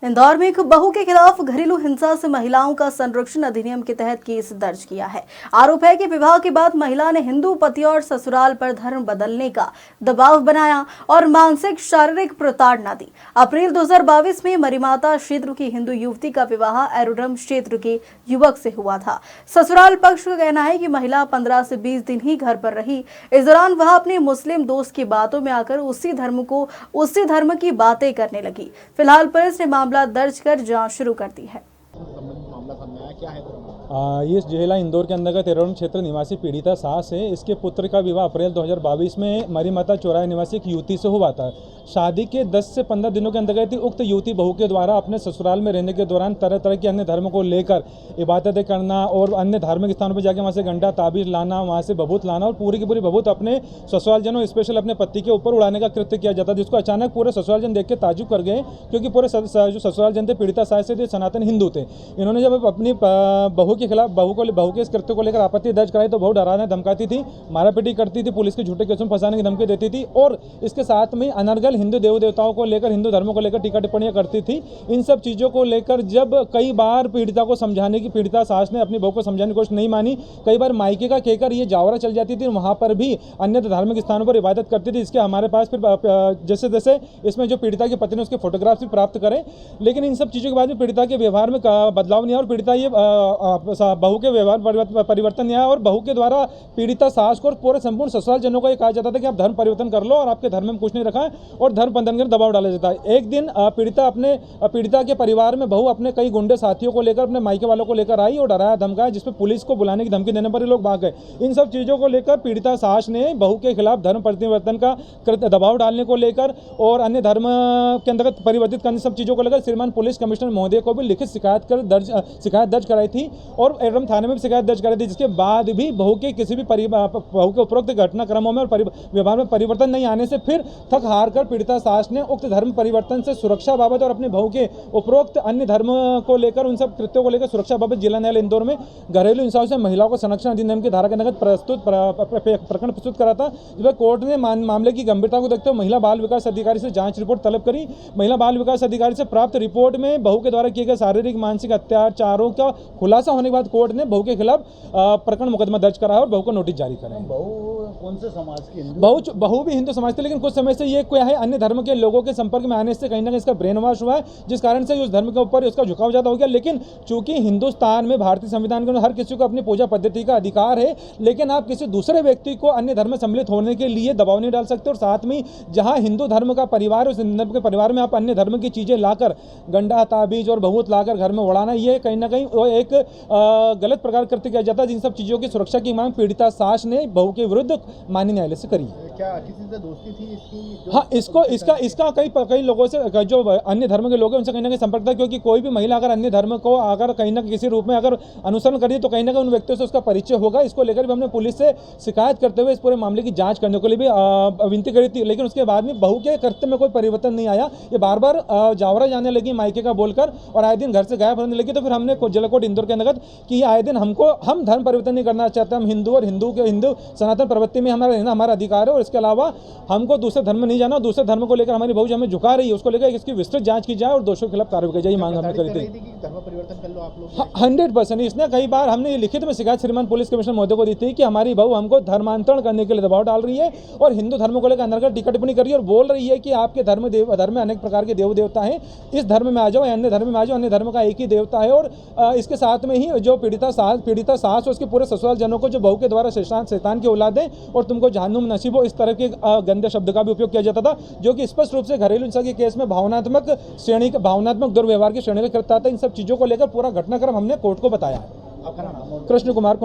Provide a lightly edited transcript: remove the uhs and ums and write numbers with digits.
इंदौर में एक बहू के खिलाफ घरेलू हिंसा से महिलाओं का संरक्षण अधिनियम के तहत केस दर्ज किया है। आरोप है कि विवाह के बाद महिला ने हिंदू पति और ससुराल पर धर्म बदलने का दबाव बनाया और मानसिक शारीरिक प्रताड़ना दी। अप्रैल 2022 में मरीमाता क्षेत्र की हिंदू युवती का विवाह एरोड्रम क्षेत्र के युवक से हुआ था। ससुराल पक्ष का कहना है कि महिला 15 से 20 दिन ही घर पर रही। इस दौरान वह अपने मुस्लिम दोस्त की बातों में आकर उसी धर्म की बातें करने लगी। फिलहाल पुलिस ने मामला दर्ज कर जांच शुरू कर दी है। ये जिला इंदौर के अंतर्गत एरोड्रम क्षेत्र निवासी पीड़िता सास है। इसके पुत्र का विवाह अप्रैल 2022 में मरीमाता चौराहे निवासी एक युवती से हुआ था। शादी के 10 से 15 दिनों के अंतर्गत उक्त युवती बहू के द्वारा अपने ससुराल में रहने के दौरान तरह तरह के अन्य धर्म को लेकर इबादतें करना और अन्य धार्मिक स्थानों पर जाकर वहाँ से गंडा ताबीज लाना, वहाँ से भभूत लाना और पूरी की पूरी भभूत अपने ससुरालजनों स्पेशल अपने पति के ऊपर उड़ाने का कृत्य किया जाता, जिसको अचानक पूरे ससुरालजन देख के ताजुब कर गए, क्योंकि पूरे जो ससुरालजन थे पीड़िता सास से सनातन हिंदू थे। इन्होंने जब अपनी बहू के खिलाफ बहू के इस कृत्य को लेकर आपत्ति दर्ज कराई तो बहू डराने धमकाती थी, मारापीटी करती थी, पुलिस के झूठे केसों में फंसाने की धमकी देती थी और इसके साथ में अनर्गल हिंदू देव देवताओं को लेकर, हिंदू धर्मों को लेकर टीका टिप्पणियां करती थी। इन सब चीज़ों को लेकर जब कई बार पीड़िता सास ने अपनी बहू को समझाने की कोशिश नहीं मानी, कई बार मायके का कहकर ये जावरा चल जाती थी, वहाँ पर भी अन्य धार्मिक स्थानों पर इबादत करती थी। इसके हमारे पास फिर जैसे जैसे इसमें जो पीड़िता के पति ने उसके फोटोग्राफ्स भी प्राप्त करें, लेकिन इन सब चीज़ों के बाद भी पीड़िता के व्यवहार में बदलाव नहीं आया और पीड़िता ये बहू के व्यवहार परिवर्तन नहीं आया और बहू के द्वारा पीड़िता सास को और पूरे संपूर्ण ससुराल जनों को ये कहा जाता था कि आप धर्म परिवर्तन कर लो और आपके धर्म में कुछ नहीं रखा है और धर्म बंधन कर दबाव डाला जाता है। एक दिन पीड़िता के परिवार में बहू अपने कई गुंडे साथियों को लेकर अपने मायके वालों को लेकर आई और डराया धमकाया, जिसमें पुलिस को बुलाने की धमकी देने पर ये लोग भाग गए। इन सब चीज़ों को लेकर पीड़िता सास ने बहू के खिलाफ धर्म परिवर्तन का दबाव डालने को लेकर और अन्य धर्म के अंतर्गत परिवर्तित करने सब चीज़ों को लेकर श्रीमान पुलिस कमिश्नर महोदय को भी लिखित शिकायत दर्ज कराई थी और एरोड्रम थाने में भी शिकायत दर्ज कराई थी, जिसके बाद भी बहू के किसी भी बहू के उपरोक्त घटनाक्रमों में और व्यवहार में परिवर्तन नहीं आने से फिर थक हार कर पीड़िता सास ने उक्त धर्म परिवर्तन से सुरक्षा बाबत और अपने बहू के उपरोक्त अन्य धर्म को लेकर उन सब कृत्यों को लेकर सुरक्षा बाबत जिला न्यायालय इंदौर में घरेलू हिंसा से महिलाओं को संरक्षण अधिनियम की धारा के अंतर्गत प्रकरण प्रस्तुत करा था, जिसमें कोर्ट ने मामले की गंभीरता को देखते हुए महिला बाल विकास अधिकारी से जांच रिपोर्ट तलब करी। महिला बाल विकास अधिकारी से प्राप्त रिपोर्ट में बहू के द्वारा किए गए शारीरिक मानसिक अत्याचारों का खुलासा होने के बाद कोर्ट ने बहू के खिलाफ प्रकरण मुकदमा दर्ज करा और बहू को नोटिस जारी करा। बहू कौन से समाज की? बहू भी हिंदू समाज थे, लेकिन कुछ समय से ये क्या है अन्य धर्म के लोगों के संपर्क में आने से कहीं ना कहीं इसका ब्रेन वॉश हुआ है, जिस कारण से उस धर्म के ऊपर उसका झुकाव ज्यादा हो गया। लेकिन चूंकि हिंदुस्तान में भारतीय संविधान के अनुसार हर किसी को अपनी पूजा पद्धति का अधिकार है, लेकिन आप किसी दूसरे व्यक्ति को अन्य धर्म में सम्मिलित होने के लिए दबाव नहीं डाल सकते। और साथ में जहां हिंदु धर्म का परिवार, उस हिंदू धर्म के परिवार में आप अन्य धर्म की चीजें लाकर गंडा ताबीज और भभूत लाकर घर में उड़ाना, ये कहीं ना कहीं एक गलत प्रकार कृत्य किया जाता है। जिन सब चीजों की सुरक्षा की मांग पीड़िता सास ने बहू के विरुद्ध माननीय न्यायालय से करी। क्या किसी से दोस्ती थी इसकी? हाँ, इसका कई लोगों से जो अन्य धर्म के लोग हैं उनसे कहीं ना कहीं संपर्क था, क्योंकि कोई भी महिला अगर अन्य धर्म को अगर कहीं ना किसी रूप में अगर अनुसरण करिए तो कहीं ना कहीं उन व्यक्तियों से उसका परिचय होगा। इसको लेकर भी हमने पुलिस से शिकायत करते हुए इस पूरे मामले की जांच करने के लिए भी विनती करी थी, लेकिन उसके बाद में बहू के कृत्य में कोई परिवर्तन नहीं आया। ये बार बार जावरा जाने लगी मायके का बोलकर और आए दिन घर से गायब होने लगी। तो फिर हमने जिला कोर्ट इंदौर के अंतर्गत कि आए दिन हम धर्म परिवर्तन नहीं करना चाहते, हम हिंदू और हिंदू सनातन प्रवृत्ति में हमारा रहना हमारा अधिकार है और इसके अलावा हमको दूसरे धर्म में नहीं जाना। दूसरे धर्म को लेकर हमारी बहू जो हमें झुका रही है उसको लेकर इसकी विस्तृत जांच की जाए और दोषियों के खिलाफ कार्रवाई की जाए, मांग हमने करी थी। धर्म परिवर्तन कर लो आप लोग? 100%। इसने कई बार हमने लिखित में शिकायत श्रीमान पुलिस कमिश्नर महोदय को दी थी कि हमारी बहू हमको धर्मांतरण करने के लिए दबाव डाल रही है और हिंदू धर्म को लेकर अनर्गल टीका टिप्पणी कर रही है और बोल रही है कि आपके धर्म में अनेक प्रकार के देव देवता हैं, इस धर्म में आ जाओ, अन्य धर्म में आ जाओ, अन्य धर्म का एक ही देवता है। और इसके साथ में ही जो पीड़िता सास उसके पूरे ससुराल जनों को जो बहू के द्वारा शैतान की औलाद है और तुमको जहन्नुम नसीब हो, इस तरह के गंदे शब्द का भी उपयोग किया जाता था, जो कि स्पष्ट रूप से घरेलू हिंसा के केस में भावनात्मक दुर्व्यवहार की श्रेणी का करता था। इन सब चीजों को लेकर पूरा घटनाक्रम हमने कोर्ट को बताया। आपका नाम? कृष्ण कुमार।